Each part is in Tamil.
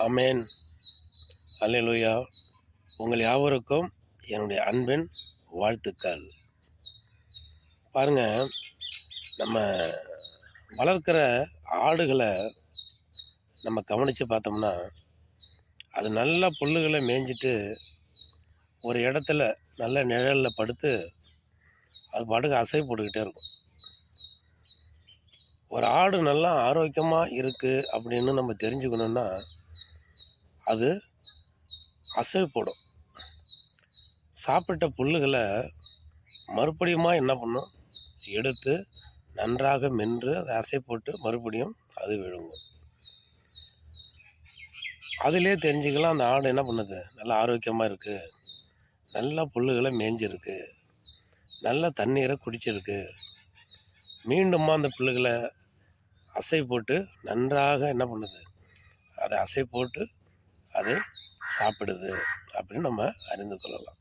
ஆமென். அல்லேலூயா. உங்கள் யாவருக்கும் என்னுடைய அன்பின் வாழ்த்துக்கள். பாருங்க, நம்ம வளர்க்கிற ஆடுகளை நம்ம கவனித்து பார்த்தோம்னா, அது நல்லா புல்லுகளை மேய்ஞ்சிட்டு ஒரு இடத்துல நல்ல நிழலில் படுத்து அது பாட்டுக்கு அசை போட்டுக்கிட்டே இருக்கும். ஒரு ஆடு நல்லா ஆரோக்கியமாக இருக்குது அப்படின்னு நம்ம தெரிஞ்சுக்கணுன்னா, அது அசை போடும். சாப்பிட்ட புல்லுகளை மறுபடியுமா என்ன பண்ணும், எடுத்து நன்றாக மென்று அதை அசை போட்டு மறுபடியும் அது விழுங்கும். அதிலே தெரிஞ்சுக்கலாம் அந்த ஆடு என்ன பண்ணுது, நல்லா ஆரோக்கியமாக இருக்குது, நல்லா புல்லுகளை மேய்ஞ்சிருக்கு, நல்ல தண்ணீரை குடிச்சிருக்கு. மீண்டுமா அந்த புல்லுகளை அசை போட்டு நன்றாக என்ன பண்ணுது, அதை அசை போட்டு அதை சாப்பிடுது அப்படின்னு நம்ம அறிந்து கொள்ளலாம்.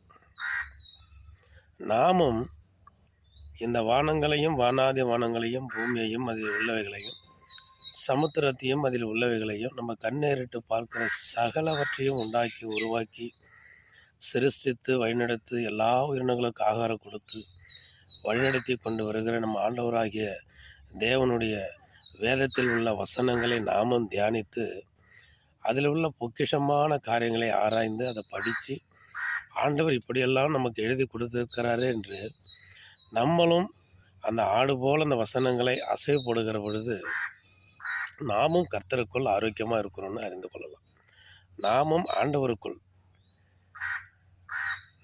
நாமும் இந்த வானங்களையும் வானாதி வானங்களையும் பூமியையும் அதில் உள்ளவைகளையும் சமுத்திரத்தையும் அதில் உள்ளவைகளையும் நம்ம கண்ணேறிட்டு பார்க்கிற சகலவற்றையும் உண்டாக்கி உருவாக்கி சிருஷ்டித்து வழிநடத்து எல்லா உயிரினங்களுக்கும் ஆகாரம் கொடுத்து வழிநடத்தி கொண்டு வருகிற நம்ம ஆண்டவராகிய தேவனுடைய வேதத்தில் உள்ள வசனங்களை நாமும் தியானித்து அதில் உள்ள பொக்கிஷமான காரியங்களை ஆராய்ந்து அதை படித்து ஆண்டவர் இப்படியெல்லாம் நமக்கு எழுதி கொடுத்துருக்கிறாரு என்று நம்மளும் அந்த ஆடு போல் அந்த வசனங்களை அசைவு போடுகிற பொழுது நாமும் கர்த்தருக்குள் ஆரோக்கியமாக இருக்கிறோன்னு அறிந்து கொள்ளலாம். நாமும் ஆண்டவருக்குள்,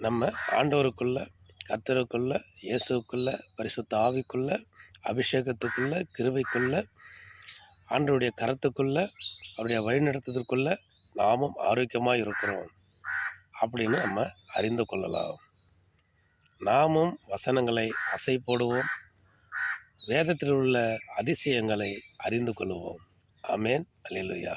நம்ம ஆண்டவருக்குள்ள, கர்த்தருக்குள்ள, இயேசுக்குள்ள, பரிசுத்த ஆவிக்குள்ள, அபிஷேகத்துக்குள்ள, கிருபைக்குள்ள, ஆண்டவருடைய கரத்துக்குள்ள, அவருடைய வழிநடத்துவதற்குள்ள நாமும் ஆரோக்கியமாக இருக்கிறோம் அப்படின்னு நம்ம அறிந்து கொள்ளலாம். நாமும் வசனங்களை அசை போடுவோம், வேதத்தில் உள்ள அதிசயங்களை அறிந்து கொள்வோம். ஆமென். அல்லேலூயா.